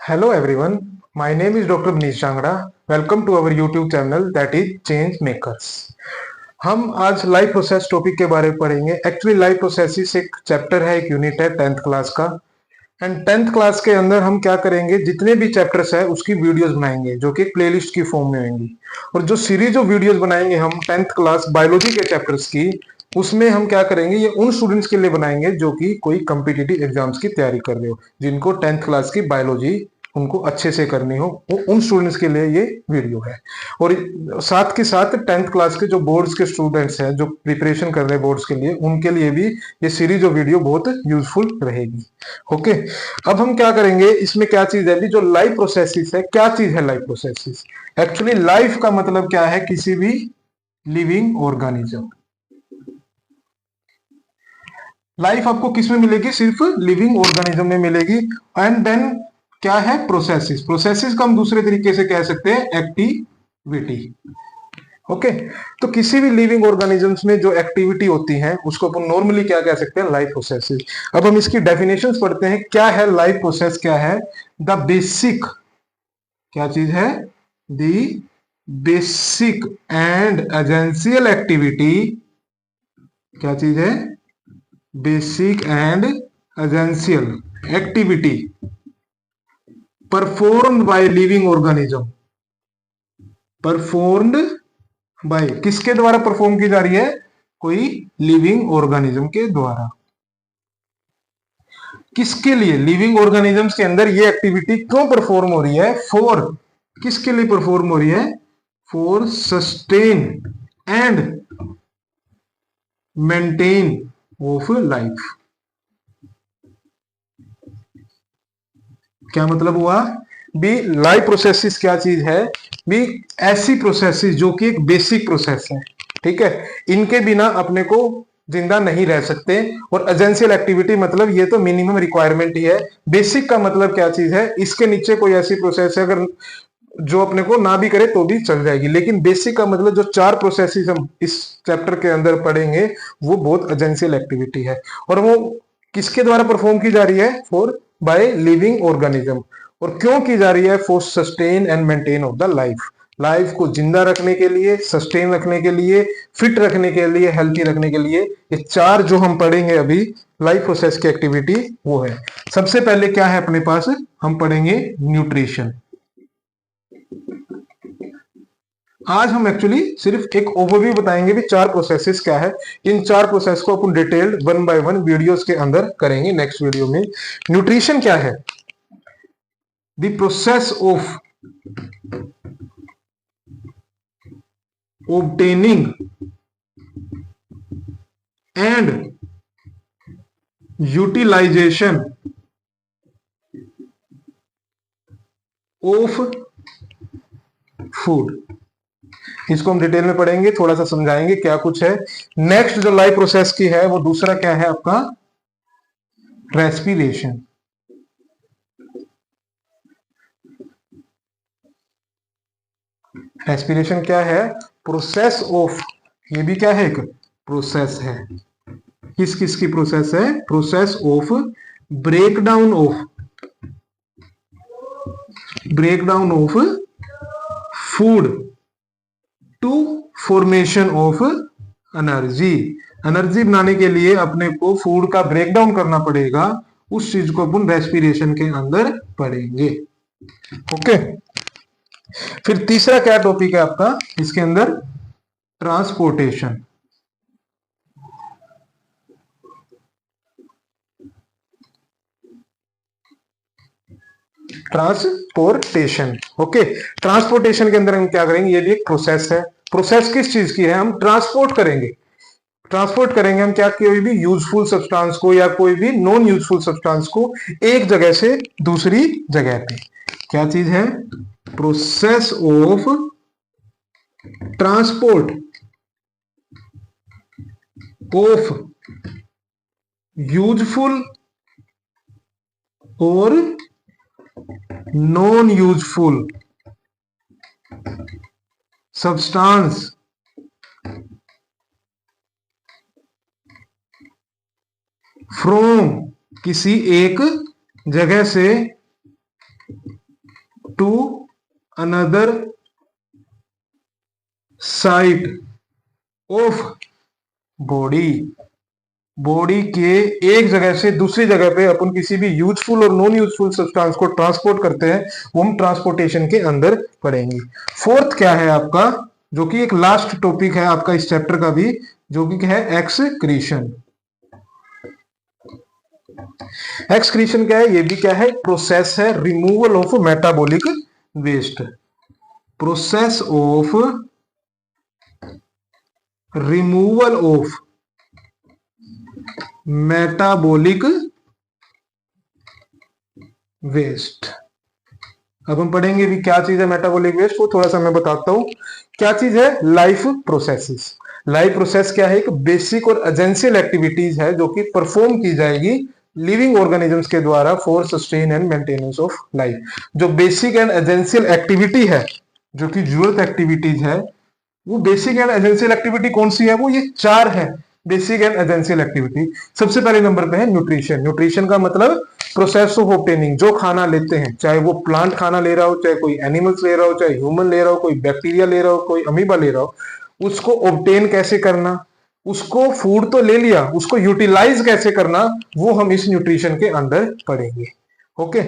Hello everyone, my name is Dr. Manish Changra. Welcome to our YouTube channel that is Change Makers. हम आज life process topic के बारे में पढ़ेंगे। Actually life processes एक chapter है, एक यूनिट है 10th क्लास का। एंड 10th क्लास के अंदर हम क्या करेंगे, जितने भी चैप्टर्स है उसकी वीडियोस बनाएंगे जो कि एक प्लेलिस्ट की फॉर्म में होंगी। और जो सीरीज ऑफ वीडियोस बनाएंगे हम 10th क्लास बायोलॉजी के चैप्टर्स की, उसमें हम क्या करेंगे, ये उन स्टूडेंट्स के लिए बनाएंगे जो कि कोई कम्पिटिटिव एग्जाम्स की तैयारी कर रहे हो, जिनको 10th क्लास की बायोलॉजी उनको अच्छे से करनी हो, वो उन स्टूडेंट्स के लिए ये वीडियो है। और साथ के साथ 10th क्लास के जो बोर्ड्स के स्टूडेंट्स हैं जो प्रिपरेशन कर रहे हैं बोर्ड्स के लिए, उनके लिए भी ये सीरीज ऑफ वीडियो बहुत यूजफुल रहेगी। ओके, अब हम क्या करेंगे, इसमें क्या चीज है, जो लाइफ प्रोसेसिस है, क्या चीज है लाइफ प्रोसेसिस। एक्चुअली लाइफ का मतलब क्या है, किसी भी लिविंग ऑर्गेनिज्म। लाइफ आपको किस में मिलेगी, सिर्फ लिविंग ऑर्गेनिज्म में मिलेगी। एंड देन क्या है, प्रोसेसिस। प्रोसेसिस का हम दूसरे तरीके से कह सकते हैं एक्टिविटी। ओके, तो किसी भी लिविंग ऑर्गेनिजम्स में जो एक्टिविटी होती है उसको अपन नॉर्मली क्या कह सकते हैं, लाइफ प्रोसेसेस। अब हम इसकी डेफिनेशंस पढ़ते हैं। क्या है लाइफ प्रोसेस, क्या है, द बेसिक, क्या चीज है, the basic and essential activity, क्या चीज है, basic and essential activity performed by living organism. Performed by, किसके द्वारा परफॉर्म की जा रही है, कोई लिविंग ऑर्गेनिज्म के द्वारा। किसके लिए, लिविंग ऑर्गेनिजम्स के अंदर ये एक्टिविटी क्यों परफॉर्म हो रही है, फॉर, किसके लिए परफॉर्म हो रही है, for sustain and maintain of life. क्या मतलब हुआ भी, लाइफ प्रोसेसिस क्या चीज है भी, ऐसी प्रोसेसिस जो कि एक बेसिक प्रोसेस है, ठीक है, इनके बिना अपने को जिंदा नहीं रह सकते। और एजेंशियल एक्टिविटी मतलब ये तो मिनिमम रिक्वायरमेंट ही है। बेसिक का मतलब क्या चीज है, इसके नीचे कोई ऐसी प्रोसेस है अगर जो अपने को ना भी करे तो भी चल जाएगी। लेकिन बेसिक का मतलब जो 4 प्रोसेसेस हम इस चैप्टर के अंदर पढ़ेंगे वो बहुत एजेंशियल एक्टिविटी है। और वो किसके द्वारा परफॉर्म की जा रही है, फॉर बाय लिविंग ऑर्गेनिज्म। और क्यों की जा रही है, for sustain and maintain of the life. Life को जिंदा रखने के लिए, सस्टेन रखने के लिए, फिट रखने के लिए, हेल्थी रखने के लिए, ये 4 जो हम पढ़ेंगे अभी लाइफ प्रोसेस की एक्टिविटी वो है। सबसे पहले क्या है अपने पास, हम पढ़ेंगे न्यूट्रिशन। आज हम एक्चुअली सिर्फ एक ओवरव्यू बताएंगे भी 4 प्रोसेसेस क्या है। इन 4 प्रोसेस को अपन डिटेल्ड 1 बाय 1 वीडियोस के अंदर करेंगे नेक्स्ट वीडियो में। न्यूट्रिशन क्या है, the process of obtaining and utilization of food। इसको हम डिटेल में पढ़ेंगे, थोड़ा सा समझाएंगे क्या कुछ है। नेक्स्ट जो लाइफ प्रोसेस की है वो दूसरा क्या है आपका, रेस्पिरेशन। रेस्पिरेशन क्या है, प्रोसेस ऑफ, ये भी क्या है, एक प्रोसेस है। किस किस की प्रोसेस है, process of breakdown of food to formation of energy. Energy बनाने के लिए अपने को फूड का ब्रेकडाउन करना पड़ेगा, उस चीज को अपन रेस्पिरेशन के अंदर पढ़ेंगे। ओके, फिर तीसरा क्या टॉपिक है आपका इसके अंदर, ट्रांसपोर्टेशन। ट्रांसपोर्टेशन, ओके, ट्रांसपोर्टेशन के अंदर हम क्या करेंगे, ये भी एक प्रोसेस है। प्रोसेस किस चीज की है, हम ट्रांसपोर्ट करेंगे। ट्रांसपोर्ट करेंगे हम क्या, कोई भी यूजफुल सब्सटेंस को या कोई भी नॉन यूजफुल सब्सटेंस को एक जगह से दूसरी जगह पे। क्या चीज है, process of transport of useful और नॉन यूजफुल सब्सटेंस फ्रॉम, किसी एक जगह से to another side of body, body के एक जगह से दूसरी जगह पे अपन किसी भी यूजफुल और नॉन यूजफुल सब्सटेंस को ट्रांसपोर्ट करते हैं, वो हम ट्रांसपोर्टेशन के अंदर पढ़ेंगे। फोर्थ क्या है आपका, जो कि एक लास्ट टॉपिक है आपका इस चैप्टर का भी, जो कि है एक्सक्रीशन। एक्सक्रीशन क्या है, ये भी क्या है, प्रोसेस है, removal of metabolic waste, process of removal of metabolic waste. अब हम पढ़ेंगे भी क्या चीज है मेटाबॉलिक वेस्ट, वो थोड़ा सा मैं बताता हूं क्या चीज है। लाइफ प्रोसेसेस, लाइफ प्रोसेस क्या है, एक बेसिक और एजेंशियल एक्टिविटीज है जो कि परफॉर्म की जाएगी लिविंग ऑर्गेनिजम्स के द्वारा for sustain and maintenance of life. जो बेसिक एंड एजेंशियल एक्टिविटी है, जो कि जरूरत एक्टिविटीज है, वो बेसिक एंड एजेंशियल एक्टिविटी कौन सी है, वो ये चार है बेसिक एंड एजेंशियल एक्टिविटी। सबसे पहले नंबर पे है न्यूट्रिशन। न्यूट्रिशन का मतलब प्रोसेस ऑफ ऑब्टेनिंग, जो खाना लेते हैं, चाहे वो प्लांट खाना ले रहा हो, चाहे कोई एनिमल्स ले रहा हो, चाहे ह्यूमन ले रहा हो, कोई बैक्टीरिया ले रहा हो, कोई अमीबा ले रहा हो, उसको ऑब्टेन कैसे करना, उसको फूड तो ले लिया, उसको यूटिलाइज कैसे करना, वो हम इस न्यूट्रिशन के अंदर पढ़ेंगे। ओके,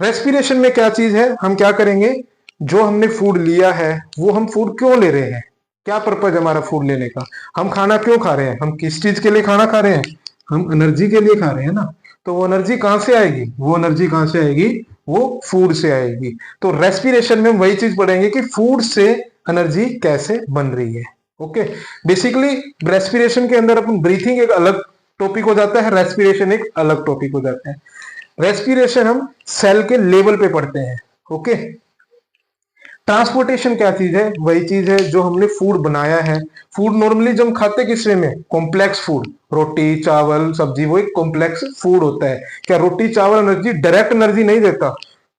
रेस्पिरेशन में क्या चीज है, हम क्या करेंगे, जो हमने फूड लिया है वो हम फूड क्यों ले रहे हैं, क्या पर्पज हमारा फूड लेने का, हम खाना क्यों खा रहे हैं, हम किस चीज के लिए खाना खा रहे हैं, हम एनर्जी के लिए खा रहे हैं ना। तो वो एनर्जी कहां से आएगी, वो एनर्जी कहां से आएगी, वो फूड से आएगी। तो रेस्पिरेशन में हम वही चीज पढ़ेंगे कि फूड से एनर्जी कैसे बन रही है। ओके, बेसिकली रेस्पिरेशन के अंदर अपन ब्रीथिंग एक अलग टॉपिक हो जाता है, रेस्पिरेशन एक अलग टॉपिक हो जाता है। रेस्पिरेशन हम सेल के लेवल पे पढ़ते हैं। ओके, ट्रांसपोर्टेशन क्या चीज है, वही चीज है जो हमने फूड बनाया है। फूड नॉर्मली जो हम खाते किस वे में, कॉम्प्लेक्स फूड, रोटी चावल सब्जी, वो एक कॉम्प्लेक्स फूड होता है। क्या रोटी चावल एनर्जी, डायरेक्ट एनर्जी नहीं देता,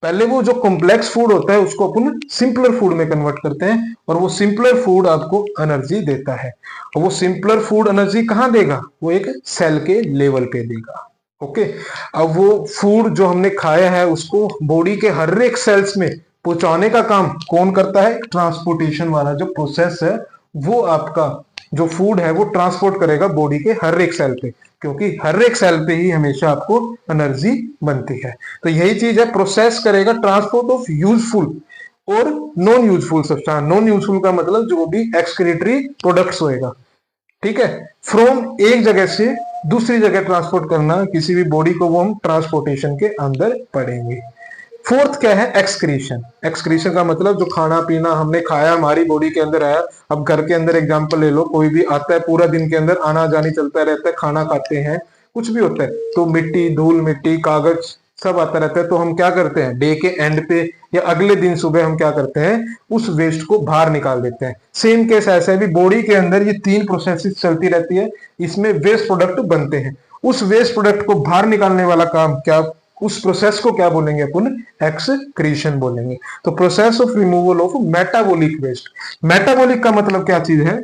पहले वो जो कॉम्प्लेक्स फूड होता है उसको अपन सिंपलर फूड में कन्वर्ट करते हैं, और वो सिंपलर फूड आपको एनर्जी देता है। और वो सिंपलर फूड एनर्जी कहाँ देगा, वो एक सेल के लेवल पे देगा। ओके, अब वो फूड जो हमने खाया है उसको बॉडी के हर एक सेल्स में पहुंचाने का काम कौन करता है, ट्रांसपोर्टेशन वाला जो प्रोसेस है, वो आपका जो फूड है वो ट्रांसपोर्ट करेगा बॉडी के हर एक सेल पे, क्योंकि हर एक सेल पे ही हमेशा आपको एनर्जी बनती है। तो यही चीज है, प्रोसेस करेगा ट्रांसपोर्ट ऑफ यूजफुल और non useful substance. Non useful का मतलब जो भी एक्सक्रीटरी प्रोडक्ट्स होएगा, ठीक है, फ्रॉम एक जगह से दूसरी जगह ट्रांसपोर्ट करना किसी भी बॉडी को, वो हम ट्रांसपोर्टेशन के अंदर पढ़ेंगे। फोर्थ क्या है, एक्सक्रीशन। एक्सक्रीशन का मतलब जो खाना पीना हमने खाया हमारी बॉडी के अंदर आया। अब घर के अंदर एग्जांपल ले लो, कोई भी आता है पूरा दिन के अंदर आना जानी चलता रहता है, खाना खाते हैं, कुछ भी होता है, तो मिट्टी धूल मिट्टी कागज सब आता रहता है। तो हम क्या करते हैं, डे के एंड पे या अगले दिन सुबह हम क्या करते हैं, उस वेस्ट को बाहर निकाल देते हैं। सेम केस ऐसा है भी, बॉडी के अंदर ये तीन प्रोसेस चलती रहती है, इसमें वेस्ट प्रोडक्ट बनते हैं। उस वेस्ट प्रोडक्ट को बाहर निकालने वाला काम क्या, उस प्रोसेस को क्या बोलेंगे अपन, एक्सक्रीशन बोलेंगे। तो process of removal of metabolic waste. Metabolic का मतलब क्या चीज है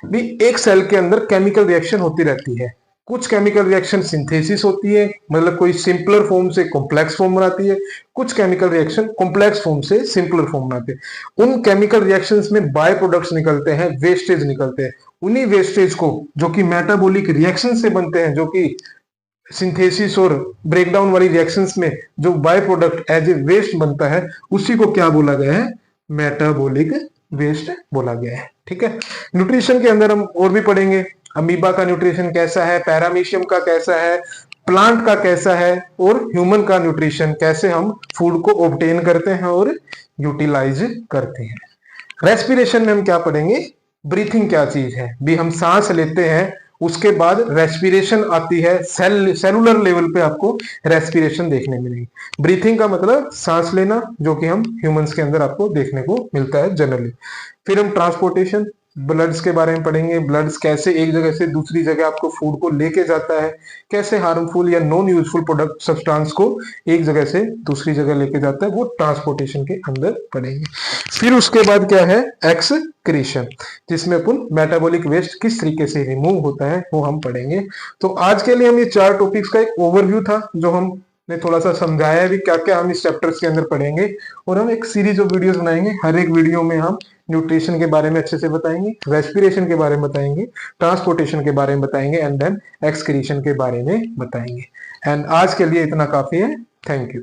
भी, एक सेल के अंदर केमिकल रिएक्शन होती रहती है। कुछ केमिकल रिएक्शन सिंथेसिस होती है, मतलब कोई सिंपलर फॉर्म से कॉम्प्लेक्स फॉर्म बनाती है, कुछ केमिकल रिएक्शन कॉम्प्लेक्स फॉर्म से सिंपलर फॉर्म बनाते हैं। उन केमिकल रिएक्शंस में बाय प्रोडक्ट्स निकलते हैं, वेस्टेज निकलते हैं। उन्हीं वेस्टेज को जो कि मेटाबॉलिक रिएक्शन से बनते हैं, जो कि सिंथेसिस और ब्रेकडाउन वाली रिएक्शंस में जो by product as a waste बनता है, उसी को क्या बोला गया है, मेटाबॉलिक वेस्ट बोला गया है। ठीक है, न्यूट्रिशन के अंदर हम और भी पढ़ेंगे, अमीबा का न्यूट्रिशन कैसा है, पैरामीशियम का कैसा है, प्लांट का कैसा है, और ह्यूमन का न्यूट्रिशन कैसे हम फूड को ऑब्टेन करते हैं और यूटिलाइज करते हैं। रेस्पिरेशन में हम क्या पढ़ेंगे, ब्रीथिंग क्या चीज है भी, हम सांस लेते हैं, उसके बाद रेस्पिरेशन आती है, सेलुलर लेवल पे आपको रेस्पिरेशन देखने मिलेगी। ब्रीथिंग का मतलब सांस लेना, जो कि हम ह्यूमंस के अंदर आपको देखने को मिलता है जनरली। फिर हम ट्रांसपोर्टेशन, ब्लड्स के बारे में पढ़ेंगे, ब्लड्स कैसे एक जगह से दूसरी जगह आपको फूड को लेके जाता है, कैसे हार्मफुल या नॉन यूजफुल प्रोडक्ट सब्सटेंस को एक जगह से दूसरी जगह लेके जाता है, वो ट्रांसपोर्टेशन के अंदर पढ़ेंगे। फिर उसके बाद क्या है, एक्सक्रीशन, जिसमें अपन मेटाबॉलिक वेस्ट किस तरीके से रिमूव होता है वो हम पढ़ेंगे। तो आज के लिए हम ये चार टॉपिक्स का एक ओवरव्यू था जो हम ने थोड़ा सा समझाया है भी क्या क्या हम इस चैप्टर्स के अंदर पढ़ेंगे, और हम एक सीरीज ऑफ वीडियोस बनाएंगे। हर एक वीडियो में हम न्यूट्रिशन के बारे में अच्छे से बताएंगे, रेस्पिरेशन के बारे में बताएंगे, ट्रांसपोर्टेशन के बारे में बताएंगे, एंड देन एक्सक्रीशन के बारे में बताएंगे। एंड आज के लिए इतना काफी है। Thank you.